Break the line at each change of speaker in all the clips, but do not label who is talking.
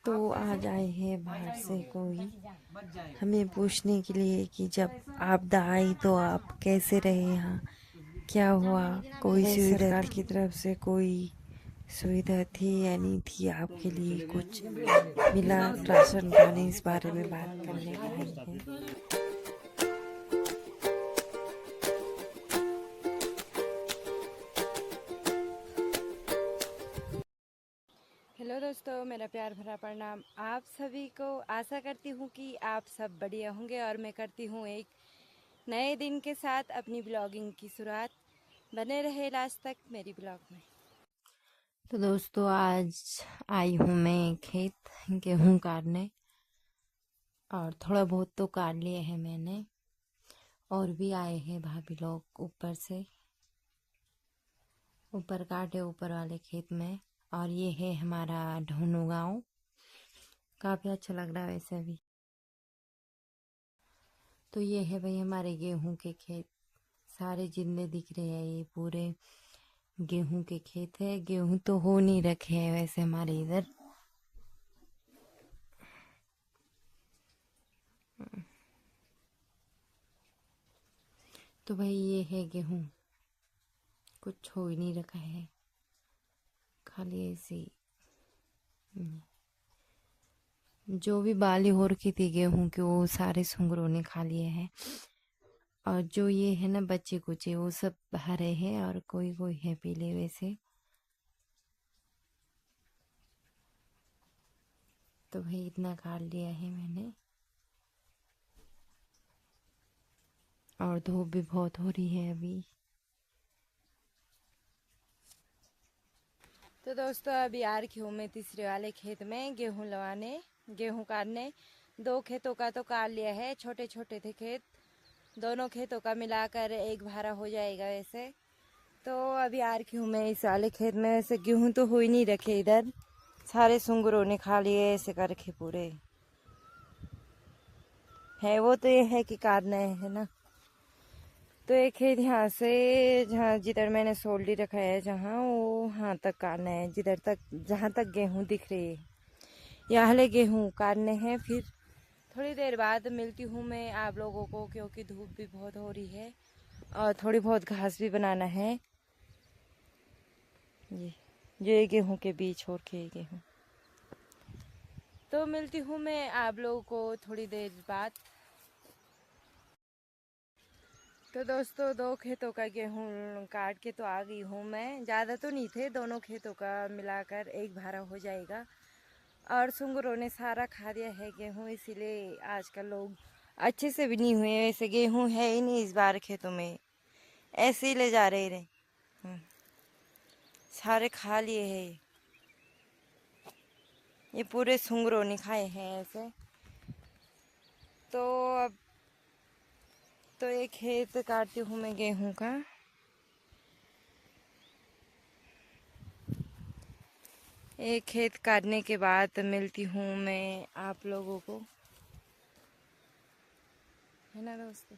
तो आज आए हैं बाहर से कोई हमें पूछने के लिए कि जब आपदा आई तो आप कैसे रहे यहाँ, क्या हुआ, कोई सरकार की तरफ से कोई सुविधा थी या नहीं थी, आपके लिए कुछ मिला राशन पानी, इस बारे में बात करने आए हैं। हेलो दोस्तों, मेरा प्यार भरा प्रणाम आप सभी को। आशा करती हूँ कि आप सब बढ़िया होंगे और मैं करती हूँ एक नए दिन के साथ अपनी ब्लॉगिंग की शुरुआत। बने रहे लास्ट तक मेरी ब्लॉग में। तो दोस्तों, आज आई हूँ मैं खेत गेहूँ काटने, और थोड़ा बहुत तो काट लिए हैं मैंने, और भी आए हैं भाभी लोग ऊपर से, ऊपर काटे ऊपर वाले खेत में। और ये है हमारा ढोनू गांव, काफ़ी अच्छा लग रहा है वैसे भी। तो ये है भाई हमारे गेहूं के खेत, सारे जिंदे दिख रहे हैं, ये पूरे गेहूं के खेत है। गेहूं तो हो नहीं रखे हैं वैसे हमारे इधर, तो भाई ये है गेहूं, कुछ हो ही नहीं रखा है, खाली ऐसे ही। जो भी बाली हो रखी थी गेहूं की वो सारे सुंगरों ने खा लिए हैं, और जो ये है ना बच्चे कुचे वो सब हरे हैं और कोई कोई है पीले वैसे। तो भाई इतना काट लिया है मैंने, और धूप भी बहुत हो रही है अभी। तो दोस्तों, अभी आ रखी हूँ मैं तीसरे वाले खेत में गेहूं लवाने, गेहूं काटने। दो खेतों का तो काट लिया है, छोटे छोटे थे खेत, दोनों खेतों का मिलाकर एक भारा हो जाएगा वैसे। तो अभी आ रखी हूँ मैं इस वाले खेत में। वैसे गेहूं तो हो ही नहीं रखे इधर, सारे सुंगरों ने खा लिए ऐसे कर रखे पूरे है। वो तो ये है कि काटना है ना। तो एक खेत यहाँ से, जहाँ जिधर मैंने सोल्डी रखा है जहाँ, वो वहाँ तक काटना है, जिधर तक जहाँ तक गेहूं दिख रही है यहाँ ले गेहूं काटने हैं। फिर थोड़ी देर बाद मिलती हूँ मैं आप लोगों को, क्योंकि धूप भी बहुत हो रही है और थोड़ी बहुत घास भी बनाना है। ये गेहूं के बीच और के गेहूं। तो मिलती हूँ मैं आप लोगों को थोड़ी देर बाद। तो दोस्तों, दो खेतों का गेहूं काट के तो आ गई हूँ मैं। ज़्यादा तो नहीं थे, दोनों खेतों का मिलाकर एक भारा हो जाएगा। और सुंगरों ने सारा खा दिया है गेहूं, इसीलिए आजकल लोग अच्छे से भी नहीं हुए। वैसे गेहूं है ही नहीं इस बार खेतों में, ऐसे ही ले जा रहे। सारे खा लिए हैं, ये पूरे सुंगरों ने खाए हैं ऐसे। तो अब तो ये खेत काटती हूँ मैं गेहूं का। एक खेत काटने के बाद मिलती हूँ मैं आप लोगों को, है ना दोस्तों।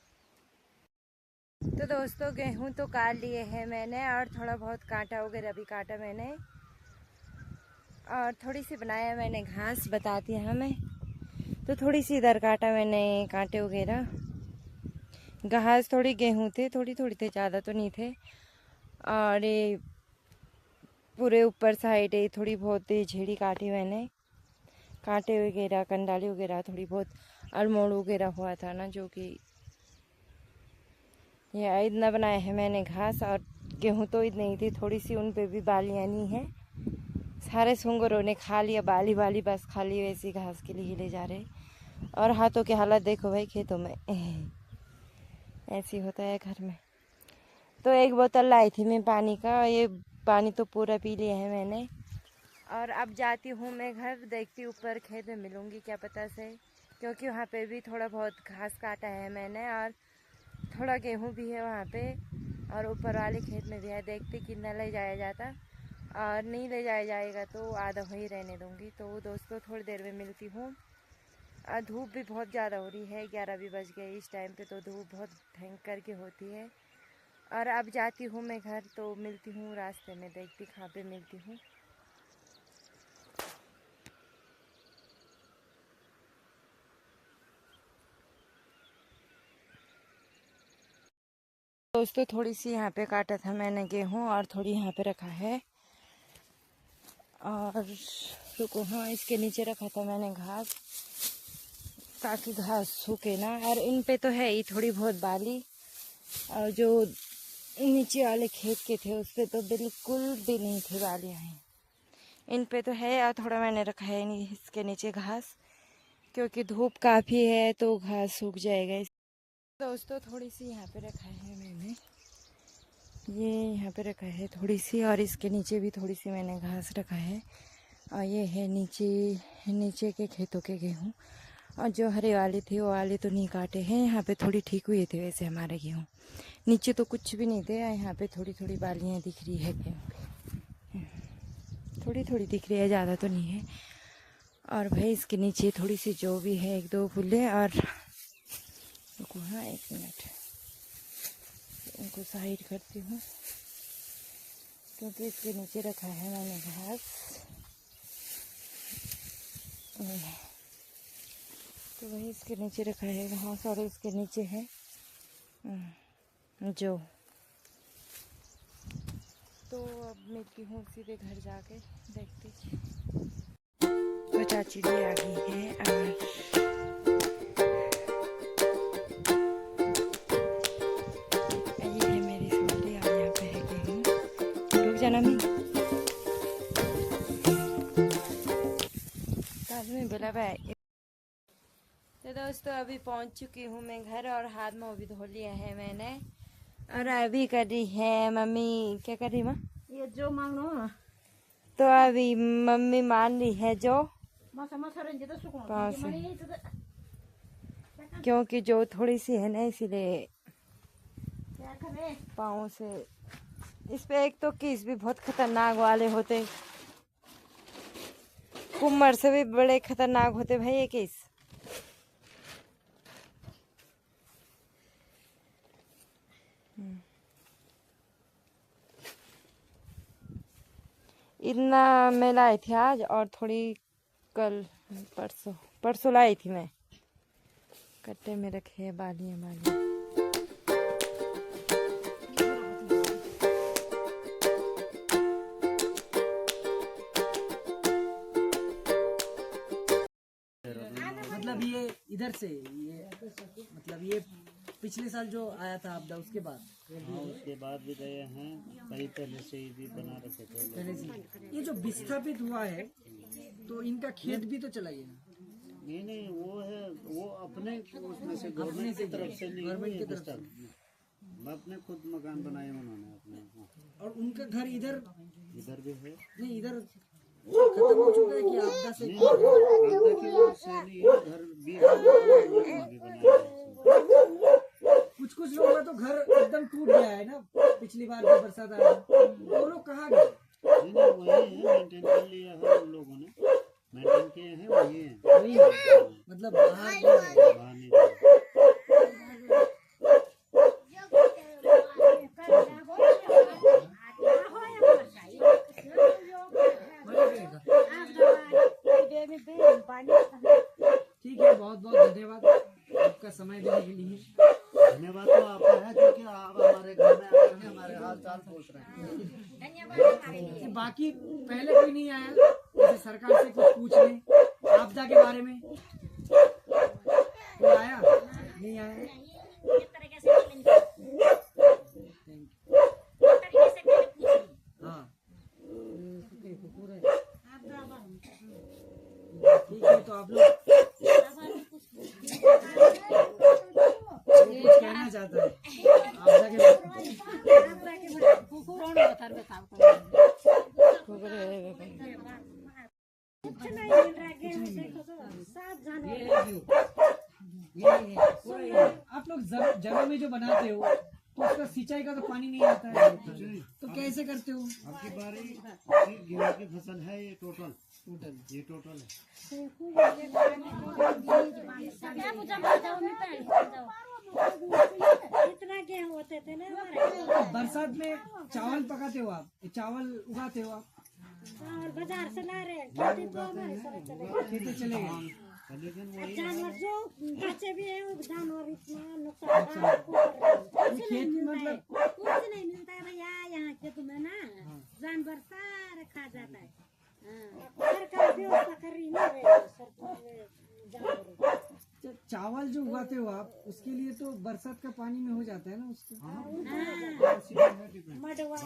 तो दोस्तों, गेहूं तो काट लिए हैं मैंने, और थोड़ा बहुत कांटा वगैरह भी काटा मैंने, और थोड़ी सी बनाया मैंने घास, बताती है हमें। तो थोड़ी सी इधर काटा मैंने कांटे वगैरह, घास थोड़ी गेहूं थे, थोड़ी थोड़ी थे, ज़्यादा तो नहीं थे। और ये पूरे ऊपर साइड थोड़ी बहुत झेड़ी काटी मैंने, कांटे वगैरह कंडाली वगैरह थोड़ी बहुत, अड़मोड़ वगैरह हुआ था ना, जो कि ये इतना बनाया है मैंने घास। और गेहूं तो इतनी ही थी, थोड़ी सी उन पे भी बालियाँ नहीं है, सारे सुंगरों ने खा लिया, बाली बाली बस खा ली, वैसी घास के लिए ले जा रहे। और हाथों की हालत देखो भाई खेतों में ऐसी होता है घर में। तो एक बोतल लाई थी मैं पानी का, ये पानी तो पूरा पी लिया है मैंने। और अब जाती हूँ मैं घर, देखती ऊपर खेत में मिलूँगी क्या पता से, क्योंकि वहाँ पे भी थोड़ा बहुत घास काटा है मैंने, और थोड़ा गेहूँ भी है वहाँ पे, और ऊपर वाले खेत में भी है। देखते कितना ले जाया जाता, और नहीं ले जाया जाएगा तो आधा वहीं रहने दूँगी। तो दोस्तों, थोड़ी देर में मिलती हूँ। और धूप भी बहुत ज़्यादा हो रही है, 11 भी बज गए इस टाइम पे, तो धूप बहुत भयंकर की होती है। और अब जाती हूँ मैं घर, तो मिलती हूँ रास्ते में, देखती कहाँ पे मिलती हूँ। दोस्तों थोड़ी सी यहाँ पे काटा था मैंने गेहूँ और थोड़ी यहाँ पे रखा है। और रुको, हाँ इसके नीचे रखा था मैंने घास, ताकि घास सूखे ना। और इन पे तो है ही थोड़ी बहुत बाली, और जो नीचे वाले खेत के थे उस पे तो बिल्कुल भी नहीं थे बालियाँ हैं। इन पे तो है, और थोड़ा मैंने रखा है इसके नीचे घास, क्योंकि धूप काफ़ी है तो घास सूख जाएगा। दोस्तों थोड़ी सी यहाँ पे रखा है मैंने, ये यहाँ पे रखा है थोड़ी सी, और इसके नीचे भी थोड़ी सी मैंने घास रखा है। और ये है नीचे के खेतों के गेहूँ, और जो हरे वाले थे वो वाले तो नहीं काटे हैं। यहाँ पे थोड़ी ठीक हुए थे वैसे हमारे गेहूँ, नीचे तो कुछ भी नहीं थे। यहाँ पे थोड़ी थोड़ी बालियाँ दिख रही है गेहूँ पे, थोड़ी थोड़ी दिख रही है, ज़्यादा तो नहीं है। और भाई इसके नीचे थोड़ी सी जो भी है, एक दो फुले। और रुको, हाँ एक मिनट, इनको साइड करती हूँ, क्योंकि इसके नीचे रखा है मैंने घास। तो वही इसके नीचे रखा है घास, और इसके नीचे है जो। तो अब मिलती हूँ सीधे घर जाके, देखती। तो चाची जी आ गई है, और ये है मेरी सूली, और यहाँ पे है गेहूँ। रुक जाना मैं में बोला भाई। तो दोस्तों अभी पहुँच चुकी हूँ मैं घर, और हाथ मुँह भी धो लिया है मैंने। और अभी कर रही है मम्मी, क्या कर रही माँ?
ये जो मांगनो,
तो अभी मम्मी मान रही है जो पाँव से, क्योंकि जो थोड़ी सी है ना इसीलिए पाँव से। इस पे एक तो किस भी बहुत खतरनाक वाले होते, कुम्मर से भी बड़े खतरनाक होते भाई ये किस। इतना मैं लाई थी आज, और थोड़ी कल परसों लाई थी मैं। कट्टे में रखे हैं बालियाँ बालियाँ।
मतलब ये इधर से, ये मतलब ये पिछले साल जो आया था आपदा, उसके बाद?
हाँ, उसके बाद भी गए हैं, कई पहले से ही भी बना रखे थे
पहले से। ये जो विस्थापित हुआ है तो इनका खेत भी तो चला गया ना?
नहीं, वो है, वो अपने उसमें से गवर्नमेंट की तरफ से नहीं,
गवर्नमेंट की तरफ से
मैं अपने खुद मकान बनाए उन्होंने अपने।
और उनका घर इधर
भी है,
नहीं, इधर खत्म हो चुका है कि आपदा से?
आपदा की वजह से नहीं है, घर भी बनाया।
कुछ लोगों का तो घर एकदम टूट गया है ना, पिछली बार जब बरसात आया वो लोग कहाँ गए?
नहीं, वही है, मेंटेन कर लिया है उन लोगों ने, मेंटेन किए हैं, वही है,
मतलब बाहर
नहीं गए।
ठीक है, बहुत बहुत धन्यवाद आपका समय देने के लिए।
धन्यवाद तो आपका है, क्योंकि आप हमारे घर में आकर के हमारे हाल चाल पूछ रहे हैं।
बाकी पहले कोई नहीं आया जैसे सरकार से कुछ पूछने आपदा के बारे में? कोई आया? नहीं आया। हाँ ठीक है, तो आप लोग कुछ कहना चाहता है आपदा के बारे में? आप लोग जगह में जो बनाते हो तो उसका सिंचाई का तो पानी नहीं आता है, तो कैसे करते हो?
आपकी बारी गेहूं की फसल है, ये टोटल
इतना गेहूं होते थे ना।
बरसात में चावल पकाते हो आप, चावल उगाते हो आप?
बाजार से ला रहे खेती तो हमारे सारे चले गए।
खेती चले गए।
लेकिन वही
जानवर जो बचे भी है वो जानवर इतना नुकसान आपको कर रहे हैं। कुछ नहीं
खेत
मिलता है,
मतलब
कुछ नहीं मिलता है भैया यहाँ खेत में ना जानवर सारे खा जाता है। हाँ, सरकार व्यवस्था कर रही ना सरकार जानवर
चावल जो उगाते हो आप उसके लिए तो बरसात का पानी में हो जाता है ना उसको।
मडवा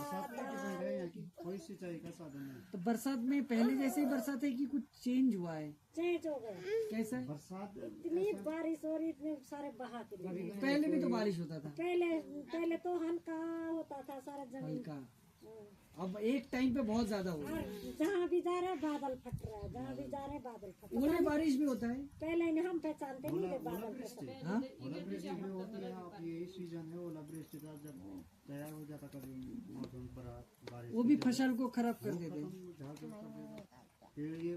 कोई सिंचाई का साधन नहीं।
तो बरसात में पहले जैसे ही बरसात है कि कुछ चेंज हुआ है?
चेंज हो गया।
कैसा है?
बरसात
इतनी बारिश हो रही इतने सारे बहा के दिए।
पहले भी तो बारिश होता था
पहले तो हल्का होता था सारा जमीन।
हल्का, अब एक टाइम पे बहुत ज्यादा हो
और
गया।
जहाँ भी जा रहे बादल फट रहा है, जहाँ भी जा रहे बादल फट रहा
ओले बारिश भी होता है।
है। पहले नहीं हम पहचानते नहीं थे बादल फट रहा है।
हाँ,
ओलावृष्टि भी होती है। अब यही सीजन है ओलावृष्टि का, जब तैयार हो जाता कभी मौसम पर बारिश
वो भी फसल को खराब कर देते हैं।
झाड़ झूड़ कर देगा। पेड़ ये